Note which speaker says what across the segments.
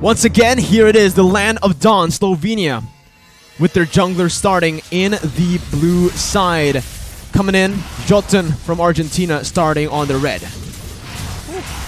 Speaker 1: Once again, here it is, the land of dawn, Slovenia, with their jungler starting in the blue side. Coming in, Jotun from Argentina starting on the red.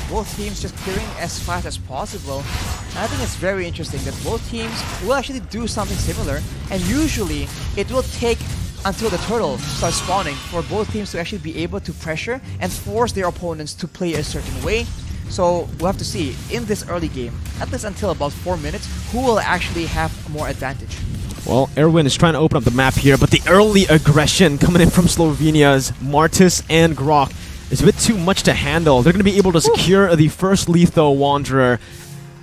Speaker 2: Both teams just clearing as fast as possible. And I think it's very interesting that both teams will actually do something similar, and usually it will take until the turtle starts spawning for both teams to actually be able to pressure and force their opponents to play a certain way. So we'll have to see in this early game, at least until about 4 minutes, who will actually have more advantage.
Speaker 1: Well, Erwin is trying to open up the map here, but the early aggression coming in from Slovenia's Martis and Grok is a bit too much to handle. They're going to be able to secure the first lethal Wanderer.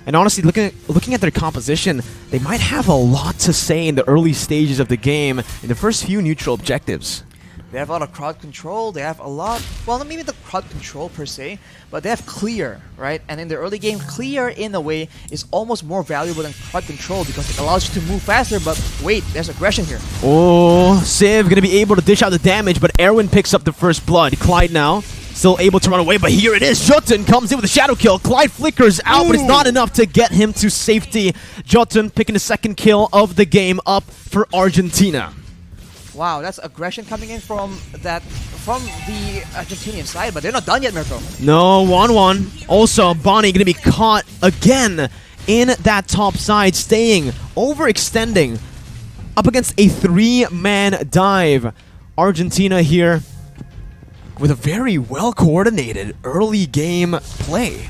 Speaker 1: And honestly, looking at their composition, they might have a lot to say in the early stages of the game in the first few neutral objectives.
Speaker 2: They have a lot of crowd control, they have a lot, well, not maybe the crowd control per se, but they have clear, right? And in the early game, clear in a way is almost more valuable than crowd control because it allows you to move faster, but wait, there's aggression here.
Speaker 1: Oh, Civ gonna be able to dish out the damage, but Erwin picks up the first blood. Clyde now still able to run away, but here it is. Jotun comes in with a shadow kill. Clyde flickers out, but it's not enough to get him to safety. Jotun picking the second kill of the game up for Argentina.
Speaker 2: Wow, that's aggression coming in from the Argentinian side, but they're not done yet, Mirko.
Speaker 1: No, 1-1. Also, Bonnie gonna be caught again in that top side, staying, overextending, up against a 3-man dive. Argentina here with a very well-coordinated early game play.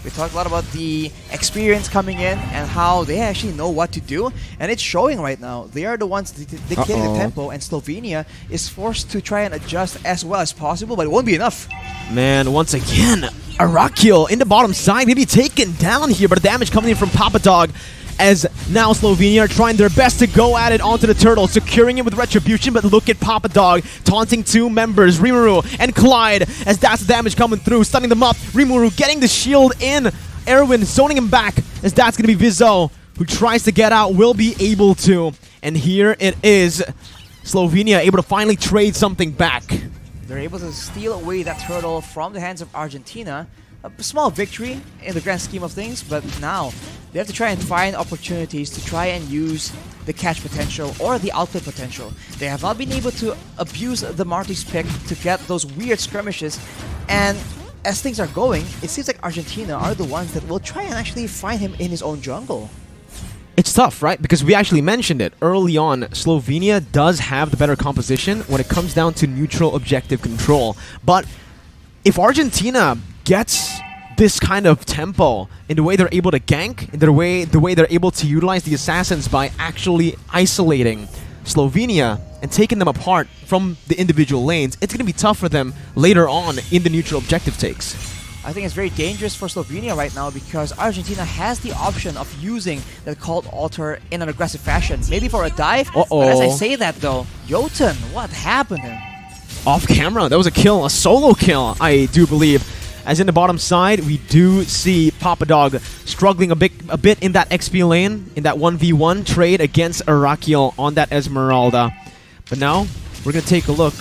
Speaker 2: We talked a lot about the experience coming in and how they actually know what to do, and it's showing right now. They are the ones dictating the tempo, and Slovenia is forced to try and adjust as well as possible, but it won't be enough.
Speaker 1: Man, once again, Arakil in the bottom side, maybe taken down here, but the damage coming in from Papadog, as now Slovenia are trying their best to go at it onto the turtle, securing it with Retribution, but look at Papadog taunting two members, Rimuru and Clyde, as that's the damage coming through, stunning them up. Rimuru getting the shield in, Erwin zoning him back, as that's going to be Vizo, who tries to get out, will be able to. And here it is, Slovenia able to finally trade something back.
Speaker 2: They're able to steal away that turtle from the hands of Argentina. A small victory in the grand scheme of things, but now they have to try and find opportunities to try and use the catch potential or the outplay potential. They have not been able to abuse the Marty's pick to get those weird skirmishes, and as things are going, it seems like Argentina are the ones that will try and actually find him in his own jungle.
Speaker 1: It's tough, right? Because we actually mentioned it early on. Slovenia does have the better composition when it comes down to neutral objective control. But if Argentina gets this kind of tempo in the way they're able to gank, in the way they're able to utilize the assassins by actually isolating Slovenia and taking them apart from the individual lanes, it's going to be tough for them later on in the neutral objective takes.
Speaker 2: I think it's very dangerous for Slovenia right now because Argentina has the option of using the Cult Altar in an aggressive fashion. Maybe for a dive, but as I say that though, Jotun, what happened to him?
Speaker 1: Off camera, that was a kill, a solo kill, I do believe. As in the bottom side, we do see Papadog struggling a bit in that XP lane, in that 1v1 trade against Arakil on that Esmeralda. But now, we're going to take a look.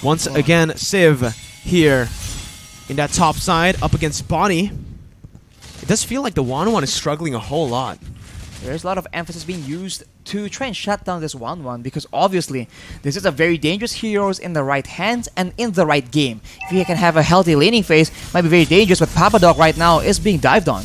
Speaker 1: Once again, Civ here in that top side, up against Bonnie. It does feel like the 1-1 is struggling a whole lot.
Speaker 2: There's a lot of emphasis being used to try and shut down this 1-1 because obviously this is a very dangerous heroes in the right hands and in the right game. If he can have a healthy laning phase, might be very dangerous, but Papadog right now is being dived on.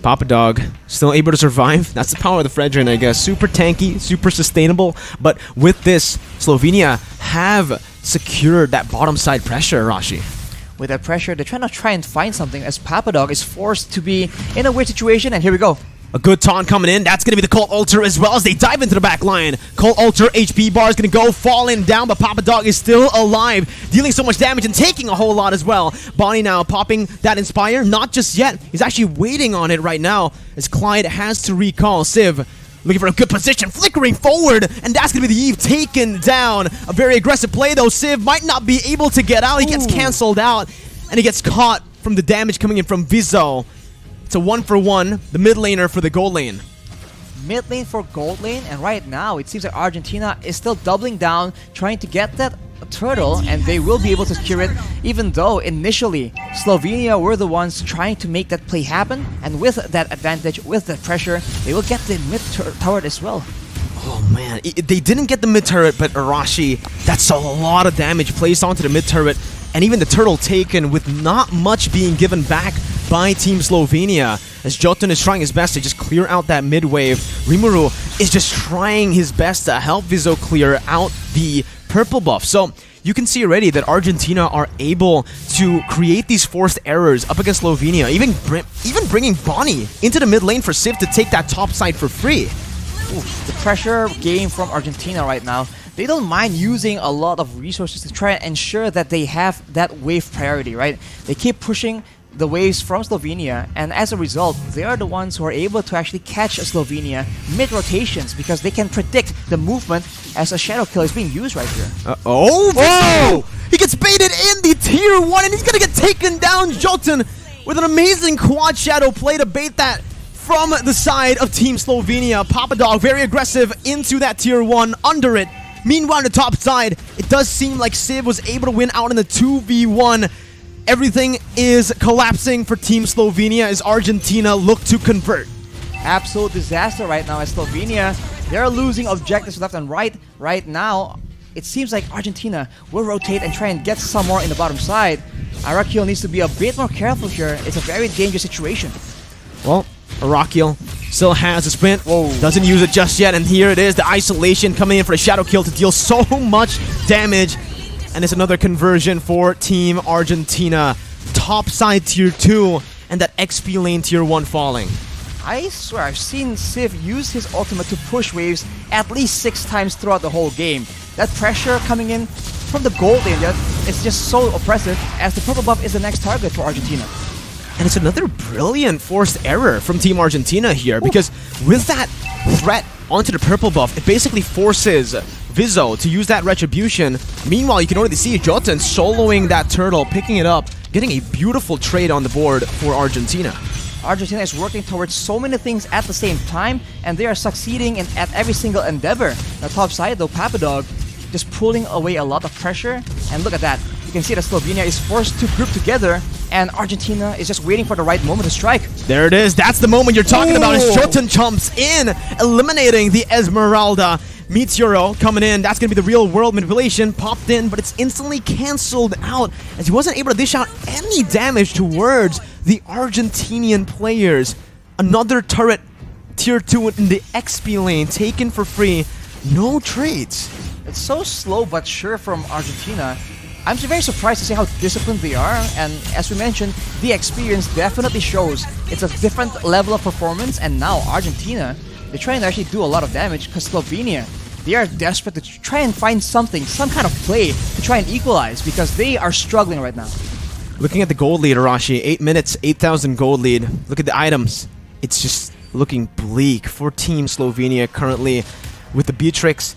Speaker 1: Papadog still able to survive. That's the power of the Fredrin, I guess. Super tanky, super sustainable, but with this, Slovenia have secured that bottom side pressure, Rashi.
Speaker 2: With that pressure, they're trying to try and find something as Papadog is forced to be in a weird situation, and here we go.
Speaker 1: A good taunt coming in. That's going to be the Cult Altar as well as they dive into the back line. Cult Altar HP bar is going to go falling down, but Papadog is still alive, dealing so much damage and taking a whole lot as well. Bonnie now popping that Inspire. Not just yet. He's actually waiting on it right now as Clyde has to recall. Civ looking for a good position, flickering forward, and that's going to be the Eve taken down. A very aggressive play though. Civ might not be able to get out. He gets cancelled out, and he gets caught from the damage coming in from Vizo. It's a 1-for-1, the mid laner for the gold lane.
Speaker 2: Mid lane for gold lane, and right now it seems like Argentina is still doubling down, trying to get that turtle, and they will be able to secure it, even though initially Slovenia were the ones trying to make that play happen, and with that advantage, with that pressure, they will get the mid turret as well.
Speaker 1: Oh man, they didn't get the mid turret, but Arashi, that's a lot of damage placed onto the mid turret, and even the turtle taken with not much being given back by Team Slovenia, as Jotun is trying his best to just clear out that mid wave. Rimuru is just trying his best to help Viso clear out the purple buff. So you can see already that Argentina are able to create these forced errors up against Slovenia, even bringing Bonnie into the mid lane for Civ to take that top side for free.
Speaker 2: The pressure game from Argentina right now, they don't mind using a lot of resources to try and ensure that they have that wave priority, right? They keep pushing the waves from Slovenia, and as a result, they are the ones who are able to actually catch Slovenia mid-rotations because they can predict the movement as a shadow kill is being used right here.
Speaker 1: Oh! He gets baited in the tier 1, and he's gonna get taken down. Jotun with an amazing quad shadow play to bait that from the side of Team Slovenia. Papadog very aggressive into that tier 1, under it. Meanwhile, on the top side, it does seem like Civ was able to win out in the 2v1. Everything is collapsing for Team Slovenia as Argentina look to convert.
Speaker 2: Absolute disaster right now as Slovenia, they're losing objectives left and right. Right now, it seems like Argentina will rotate and try and get some more in the bottom side. Arakiel needs to be a bit more careful here. It's a very dangerous situation.
Speaker 1: Well, Arakiel still has a sprint. Whoa. Doesn't use it just yet, and here it is, the isolation coming in for a shadow kill to deal so much damage. And it's another conversion for Team Argentina. Top side tier 2, and that XP lane tier 1 falling.
Speaker 2: I swear, I've seen Civ use his ultimate to push waves at least 6 times throughout the whole game. That pressure coming in from the gold lane, it's just so oppressive, as the purple buff is the next target for Argentina.
Speaker 1: And it's another brilliant forced error from Team Argentina here, because with that threat onto the purple buff, it basically forces Viso to use that retribution. Meanwhile, you can already see Jotun soloing that turtle, picking it up, getting a beautiful trade on the board for Argentina.
Speaker 2: Argentina is working towards so many things at the same time, and they are succeeding at every single endeavor. The top side, though, Papadog just pulling away a lot of pressure, and look at that. You can see that Slovenia is forced to group together, and Argentina is just waiting for the right moment to strike.
Speaker 1: There it is. That's the moment you're talking about as Jotun jumps in, eliminating the Esmeralda. Meteoro coming in. That's going to be the real world manipulation. Popped in, but it's instantly cancelled out as he wasn't able to dish out any damage towards the Argentinian players. Another turret, tier 2 in the XP lane, taken for free. No trades.
Speaker 2: It's so slow but sure from Argentina. I'm very surprised to see how disciplined they are, and as we mentioned, the experience definitely shows it's a different level of performance, and now Argentina, they're trying to actually do a lot of damage because Slovenia, they are desperate to try and find something, some kind of play to try and equalize because they are struggling right now.
Speaker 1: Looking at the gold lead, Arashi, 8 minutes, 8,000 gold lead. Look at the items. It's just looking bleak for Team Slovenia currently with the Beatrix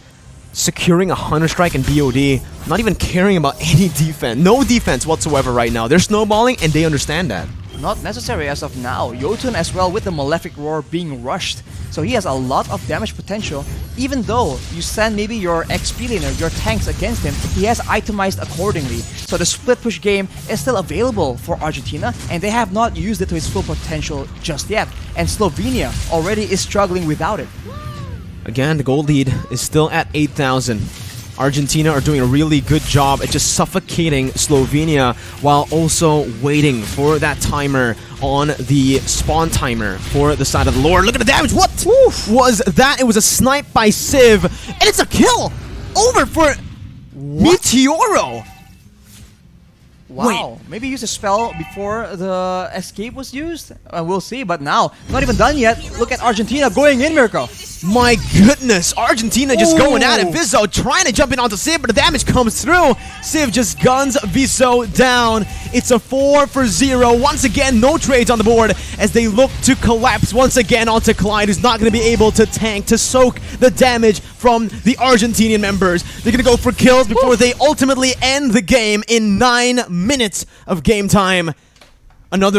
Speaker 1: securing a Hunter Strike and BOD, not even caring about any defense. No defense whatsoever right now. They're snowballing and they understand that.
Speaker 2: Not necessary as of now. Jotun as well with the Malefic Roar being rushed. So he has a lot of damage potential. Even though you send maybe your XP laner, your tanks against him, he has itemized accordingly. So the split push game is still available for Argentina, and they have not used it to its full potential just yet. And Slovenia already is struggling without it.
Speaker 1: Again, the gold lead is still at 8,000. Argentina are doing a really good job at just suffocating Slovenia while also waiting for that timer on the spawn timer for the side of the Lord. Look at the damage. What was that? It was a snipe by Civ, and it's a kill over for Meteoro.
Speaker 2: Wow,
Speaker 1: Wait.
Speaker 2: maybe use a spell before the escape was used? We'll see, but now, not even done yet. Look at Argentina going in, Mirko.
Speaker 1: My goodness, Argentina just going at it. Viso trying to jump in onto Civ, but the damage comes through. Civ just guns Viso down. It's a 4-0. Once again, no trades on the board as they look to collapse once again onto Clyde, who's not going to be able to tank, to soak the damage from the Argentinian members. They're going to go for kills before they ultimately end the game in 9 minutes of game time. Another